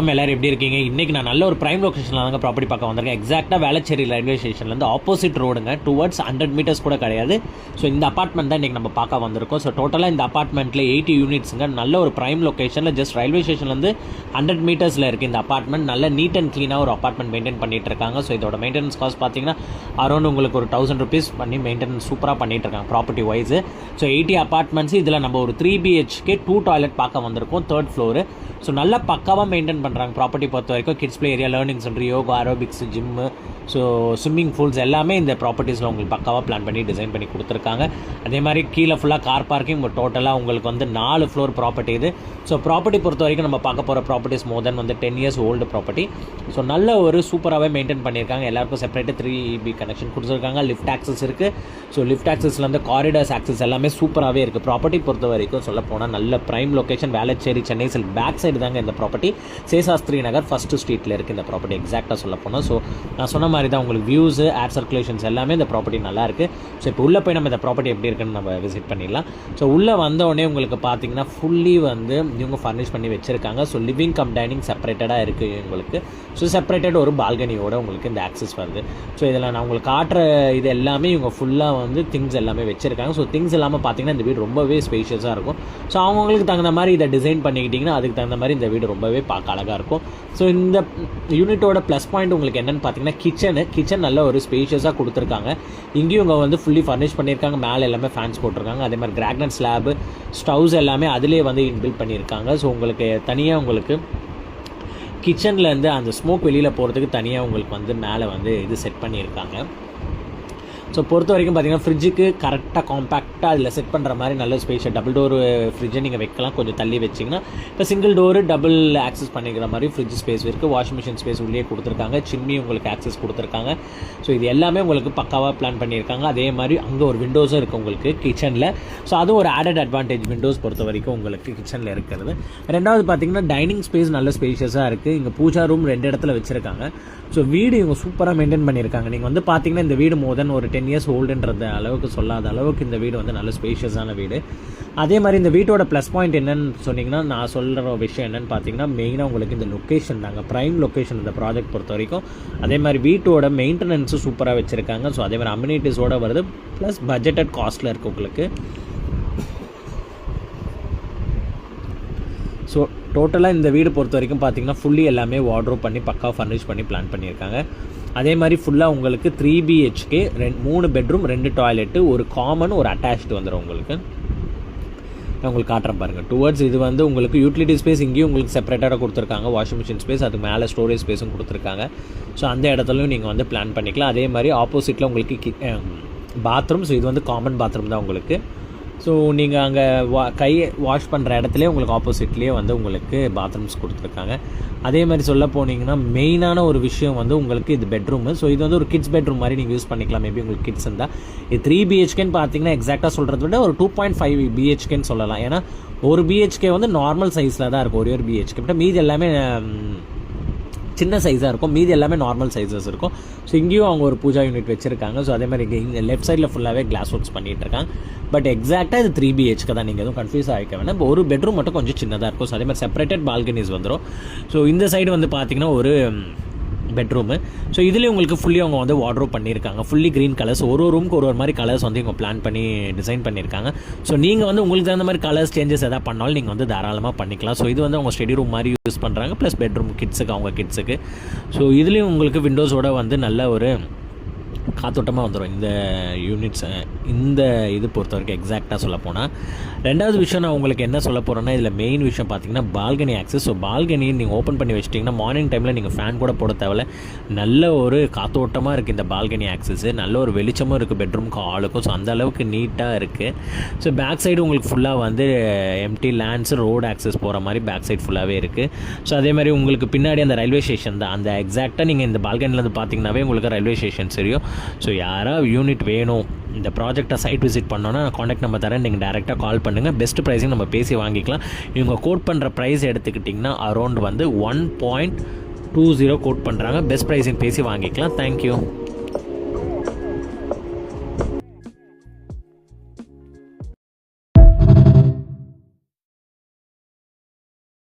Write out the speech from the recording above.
வணக்கம், எல்லாரும் எப்படி இருக்கீங்க? இன்றைக்கி நான் நல்ல ஒரு ப்ரைம் லொக்கேஷனில் தாங்க ப்ராப்பர்ட்டி பார்க்க வந்திருக்கேன். எக்ஸாக்டாக வேளச்சேரி ரயில்வே ஸ்டேஷன்லேருந்து ஆப்போசிட் ரோடுங்க, டுவர்ட்ஸ் 100 மீட்டர்ஸ் கூட கிடையாது. ஸோ இந்த அப்பார்ட்மெண்ட் தான் இன்றைக்கி நம்ம பார்க்க வந்திருக்கோம். ஸோ டோட்டலாக இந்த அப்பார்ட்மெண்ட்டில் 80 யூனிட்ஸுங்க. நல்ல ஒரு ப்ரைம் லொக்கேஷனில் ஜஸ்ட் ரயில்வே ஸ்டேஷன்லேருந்து 100 மீட்டர்ஸில் இருக்குது இந்த அப்பார்ட்மெண்ட். நல்ல நீட் அண்ட் க்ளீனாக ஒரு அப்பார்ட்மெண்ட் மெயின்டைன் பண்ணிட்டு இருக்காங்க. ஸோ இதோட மெயின்டெனன்ஸ் காஸ்ட் பார்த்தீங்கன்னா அரௌண்ட் உங்களுக்கு ஒரு 1000 rupees பண்ணி மெயின்டெனன்ஸ் சூப்பராக பண்ணிட்டு இருக்காங்க ப்ராப்பர்ட்டி வைஸு. ஸோ 80 அப்பார்ட்மெண்ட்ஸ், இதில் நம்ம ஒரு 3 BHK 2 டாய்லெட் பார்க்க வந்திருக்கோம், 3rd ஃப்ளோரு. ஸோ நல்ல பக்காவாக மெயின்டைன் பண்ணுறாங்க ப்ராப்பர்ட்டி பொறுத்த வரைக்கும். Kids play area, learning centre, yoga, aerobics, gym, so swimming pools எல்லாமே இந்த ப்ராப்பர்ட்டிஸில் உங்களுக்கு பக்காவாக பிளான் பண்ணி டிசைன் பண்ணி கொடுத்துருக்காங்க. அதே மாதிரி கீழே ஃபுல்லாக கார் பார்க்கிங். டோட்டலாக உங்களுக்கு வந்து 4 ஃப்ளோர் ப்ராப்பர்ட்டி இது. ஸோ ப்ராப்பர்ட்டி பொறுத்த வரைக்கும் நம்ம பார்க்க போகிற ப்ராப்பர்ட்டிஸ் மோர் தென் வந்து 10 years ஓல்டு ப்ராப்பர்ட்டி. ஸோ நல்ல ஒரு சூப்பராகவே மெயின்டைன் பண்ணியிருக்காங்க. எல்லாருக்கும் செப்பரேட்டு 3B கனெக்ஷன் கொடுத்துருக்காங்க. லிஃப்ட் ஆக்சஸ் இருக்குது. ஸோ லிஃப்ட் ஆக்சஸ்லேருந்து காரிடார்ஸ் ஆக்சஸ் எல்லாமே சூப்பராகவே இருக்குது. ப்ராப்பர்ட்டி பொறுத்த வரைக்கும் சொல்ல போனால் நல்ல prime location, Velachery, Chennai silk back side தாங்க இந்த ப்ராப்பர்ட்டி. சேஷாஸ்திரி நகர் ஃபஸ்ட்டு ஸ்ட்ரீட்டில் இருக்குது இந்த ப்ராப்பர்ட்டி எக்ஸாக்டாக சொல்ல போனால். ஸோ நான் சொன்ன மாதிரி தான் உங்களுக்கு வியூஸு, ஏர் சர்க்குலேஷன்ஸ் எல்லாமே இந்த ப்ராப்பர்ட்டி நல்லாயிருக்கு. ஸோ இப்போ உள்ளே போய் நம்ம இந்த ப்ராப்பர்ட்டி எப்படி இருக்குன்னு நம்ம விசிட் பண்ணிடலாம். ஸோ உள்ளே வந்தோடனே உங்களுக்கு பார்த்தீங்கன்னா ஃபுல்லி வந்து இவங்க ஃபர்னிஷ் பண்ணி வச்சுருக்காங்க. ஸோ லிவிங் கம் டைனிங் செப்பரேட்டடாக இருக்குது உங்களுக்கு. ஸோ செப்பரேட்டட் ஒரு பால்கனியோட உங்களுக்கு இந்த ஆக்சஸ் வருது. ஸோ இதில் நான் உங்களுக்கு காட்டுற இது எல்லாமே இவங்க ஃபுல்லாக வந்து திங்ஸ் எல்லாமே வச்சுருக்காங்க. ஸோ திங்ஸ் இல்லாமல் பார்த்தீங்கன்னா இந்த வீடு ரொம்பவே ஸ்பேஷியஸாக இருக்கும். ஸோ அவங்களுக்கு தகுந்த மாதிரி இதை டிசைன் பண்ணிக்கிட்டிங்கன்னா அதுக்கு தகுந்த மாதிரி இந்த வீடு ரொம்பவே பார்க்க அழகாக இருக்கும். ஸோ இந்த யூனிட்டோட ப்ளஸ் பாயிண்ட் உங்களுக்கு என்னென்னு பார்த்தீங்கன்னா கிச்சன் நல்ல ஒரு ஸ்பேஷியஸாக கொடுத்துருக்காங்க. இங்கேயும் இவங்க வந்து ஃபுல்லி ஃபர்னிஷ் பண்ணியிருக்காங்க. மேலே எல்லாமே ஃபேன்ஸ் போட்டிருக்காங்க. அதே மாதிரி கிரானைட் ஸ்லாபு, ஸ்டவ்ஸ் எல்லாமே அதிலே வந்து இன்பில்ட் பண்ணியிருக்காங்க. ஸோ உங்களுக்கு தனியாக உங்களுக்கு கிச்சன்லேருந்து அந்த ஸ்மோக் வெளியில் போகிறதுக்கு தனியாக உங்களுக்கு வந்து மேலே வந்து இது செட் பண்ணியிருக்காங்க. ஸோ பொறுத்த வரைக்கும் பார்த்தீங்கன்னா ஃப்ரிட்ஜுக்கு கரெக்டாக காம்பேக்டாக அதில் செட் பண்ணுற மாதிரி நல்ல ஸ்பேஷியஸ் டபுள் டோர் ஃப்ரிட்ஜை நீங்கள் வைக்கலாம். கொஞ்சம் தள்ளி வச்சிங்கன்னா இப்போ சிங்கிள் டோரு டபுள் ஆக்சஸ் பண்ணிக்கிற மாதிரி ஃப்ரிட்ஜ் ஸ்பேஸ் இருக்குது. வாஷிங் மிஷின் ஸ்பேஸ் உள்ளே கொடுத்துருக்காங்க. சிம்னி உங்களுக்கு ஆக்சஸ் கொடுத்துருக்காங்க. ஸோ இது எல்லாமே உங்களுக்கு பக்காவாக பிளான் பண்ணியிருக்காங்க. அதே மாதிரி அங்கே ஒரு விண்டோஸும் இருக்குது உங்களுக்கு கிச்சனில். ஸோ அதுவும் ஒரு ஆடட் அட்வான்டேஜ் விண்டோஸ் பொறுத்த வரைக்கும் உங்களுக்கு கிச்சனில் இருக்கிறது. ரெண்டாவது பார்த்தீங்கன்னா டைனிங் ஸ்பேஸ் நல்ல ஸ்பேஷியஸாக இருக்குது. இங்கே பூஜா ரூம் 2 இடத்துல வச்சுருக்காங்க. ஸோ வீடு இவங்க சூப்பராக மெயின்டைன் பண்ணியிருக்காங்க. நீங்கள் வந்து பார்த்தீங்கன்னா இந்த வீடு மோர் தென் ஒரு 10 years ஓல்டுன்றது அளவுக்கு சொல்லாத அளவுக்கு இந்த வீடு வந்து நல்ல ஸ்பேஷியஸான வீடு. அதே மாதிரி இந்த வீட்டோட ப்ளஸ் பாயிண்ட் என்னன்னு சொன்னீங்கன்னா, நான் சொல்கிற விஷயம் என்னென்னு பார்த்தீங்கன்னா மெயினாக உங்களுக்கு இந்த லொக்கேஷன் தாங்க. ப்ரைம் லொக்கேஷன் இந்த ப்ராஜெக்ட் பொறுத்த வரைக்கும். அதே மாதிரி வீட்டோட மெயின்டெனன்ஸும் சூப்பராக வச்சுருக்காங்க. ஸோ அதே மாதிரி அம்யூனிட்டிஸோடு வருது, ப்ளஸ் பட்ஜெட்டட் காஸ்ட்டில் இருக்குது உங்களுக்கு. ஸோ டோட்டலாக இந்த வீடு பொறுத்த வரைக்கும் பார்த்தீங்கன்னா ஃபுல்லி எல்லாமே வார்ட்ரோப் பண்ணி பக்கா ஃபர்னிஷ் பண்ணி பிளான் பண்ணியிருக்காங்க. அதே மாதிரி ஃபுல்லாக உங்களுக்கு 3 BHK 3 பெட்ரூம் 2 டாய்லெட்டு, ஒரு காமன், ஒரு அட்டாச்டு வந்துடும் உங்களுக்கு. நான் உங்களுக்கு காட்டுறேன் பாருங்கள். டுவர்ட்ஸ் இது வந்து உங்களுக்கு யூட்டிலிட்டி ஸ்பேஸ் இங்கேயும் உங்களுக்கு செப்பரேட்டாக கொடுத்துருக்காங்க. வாஷிங் மிஷின் ஸ்பேஸ், அதுக்கு மேலே ஸ்டோரேஜ் ஸ்பேஸும் கொடுத்துருக்காங்க. ஸோ அந்த இடத்துலையும் நீங்கள் வந்து பிளான் பண்ணிக்கலாம். அதே மாதிரி ஆப்போசிட்டில் உங்களுக்கு பாத்ரூம். ஸோ இது வந்து காமன் பாத்ரூம் தான் உங்களுக்கு. ஸோ நீங்கள் அங்கே கை வாஷ் பண்ணுற இடத்துலேயே உங்களுக்கு ஆப்போசிட்லேயே வந்து உங்களுக்கு பாத்ரூம்ஸ் கொடுத்துருக்காங்க. அதே மாதிரி சொல்ல போனீங்கன்னா மெயினான ஒரு விஷயம் வந்து உங்களுக்கு இது பெட்ரூமு. ஸோ இது வந்து ஒரு கிட்ஸ் பெட்ரூம் மாதிரி நீங்கள் யூஸ் பண்ணிக்கலாம். மேபி உங்களுக்கு கிட்ஸ் இருந்தால். இது 3 BHKன்னு பார்த்தீங்கன்னா எக்ஸாக்டாக சொல்கிறத விட ஒரு 2.5 BHKன்னு சொல்லலாம். ஏன்னா ஒரு BHK வந்து நார்மல் சைஸில் தான் இருக்கும், ஒரு BHK. பட் மீதி எல்லாமே சின்ன சைஸாக இருக்கும். மீதி எல்லாமே நார்மல் சைஸஸ் இருக்கும். ஸோ இங்கேயும் அவங்க ஒரு பூஜா யூனிட் வச்சுருக்காங்க. ஸோ அதே மாதிரி இங்கே லெஃப்ட் சைடில் ஃபுல்லாகவே கிளாஸ் ஒர்க்ஸ் பண்ணிகிட்டு இருக்காங்க. பட் எக்ஸாக்டாக இது 3 BHK தான். நீங்கள் எதுவும் கன்ஃபியூஸ் ஆகிக்க வேணாம். இப்போ ஒரு பெட்ரூம் மட்டும் கொஞ்சம் சின்னதாக இருக்கும். ஸோ அதே மாதிரி செப்பரேட்டட் பால்கனிஸ் வந்துடும். ஸோ இந்த சைடு வந்து பார்த்திங்கன்னா ஒரு பெட்ரூமு. ஸோ இதுலேயும் உங்களுக்கு ஃபுல்லி அவங்க வந்து வார்ட்ரோப் பண்ணியிருக்காங்க. ஃபுல்லி க்ரீன் கலர்ஸ், ஒரு ரூமுக்கு ஒரு மாதிரி கலர்ஸ் வந்து இவங்க பிளான் பண்ணி டிசைன் பண்ணியிருக்காங்க. ஸோ நீங்கள் வந்து உங்களுக்கு தகுந்த மாதிரி கலர்ஸ் சேஞ்சஸ் எதாவது பண்ணாலும் நீங்கள் வந்து தாராளமாக பண்ணிக்கலாம். ஸோ இது வந்து அவங்க ஸ்டடி ரூம் மாதிரி யூஸ் பண்ணுறாங்க. ப்ளஸ் பெட்ரூம் கிட்ஸுக்கு, அவங்க கிட்ஸுக்கு. ஸோ இதுலேயும் உங்களுக்கு விண்டோஸோட வந்து நல்ல ஒரு காத்தோட்டமாக வந்துடும் இந்த யூனிட்ஸ். இந்த இது பொறுத்த வரைக்கும் எக்ஸாக்டாக சொல்ல போனால். ரெண்டாவது விஷயம் நான் உங்களுக்கு என்ன சொல்ல போகிறேன்னா, இதில் மெயின் விஷயம் பார்த்தீங்கன்னா பால்கனி ஆக்சஸ். ஸோ பால்கனி நீங்கள் ஓப்பன் பண்ணி வச்சிட்டிங்கன்னா மார்னிங் டைமில் நீங்கள் ஃபேன் கூட போட தேவையில்ல. நல்ல ஒரு காத்தோட்டமாக இருக்குது இந்த பால்கனி ஆக்சஸ்ஸு. நல்ல ஒரு வெளிச்சமும் இருக்குது பெட்ரூமுக்கு, ஆளுக்கும். ஸோ அந்த அளவுக்கு நீட்டாக இருக்குது. ஸோ பேக் சைடு உங்களுக்கு ஃபுல்லாக வந்து எம்டி லேண்ட்ஸ், ரோடு ஆக்சஸ் போகிற மாதிரி பேக் சைடு ஃபுல்லாகவே இருக்குது. ஸோ அதே மாதிரி உங்களுக்கு பின்னாடி அந்த ரயில்வே ஸ்டேஷன் தான். அந்த எக்ஸாக்டாக நீங்கள் இந்த பால்கனிலேருந்து பார்த்தீங்கன்னாவே உங்களுக்கு ரயில்வே ஸ்டேஷன் தெரியும். ஸோ யாராவது யூனிட் வேணும், இந்த ப்ராஜெக்டை சைட் விசிட் பண்ணோன்னா காண்டாக்ட் நம்பர் தரேன், நீங்கள் டேரெக்டாக கால் பண்ணுங்கள். பெஸ்ட் ப்ரைஸிங் நம்ம பேசி வாங்கிக்கலாம். இவங்க கோட் பண்ணுற ப்ரைஸ் எடுத்துக்கிட்டிங்கன்னா அரௌண்ட் வந்து 1.20 கோட் பண்ணுறாங்க. பெஸ்ட் ப்ரைஸிங் பேசி வாங்கிக்கலாம். தேங்க்யூ.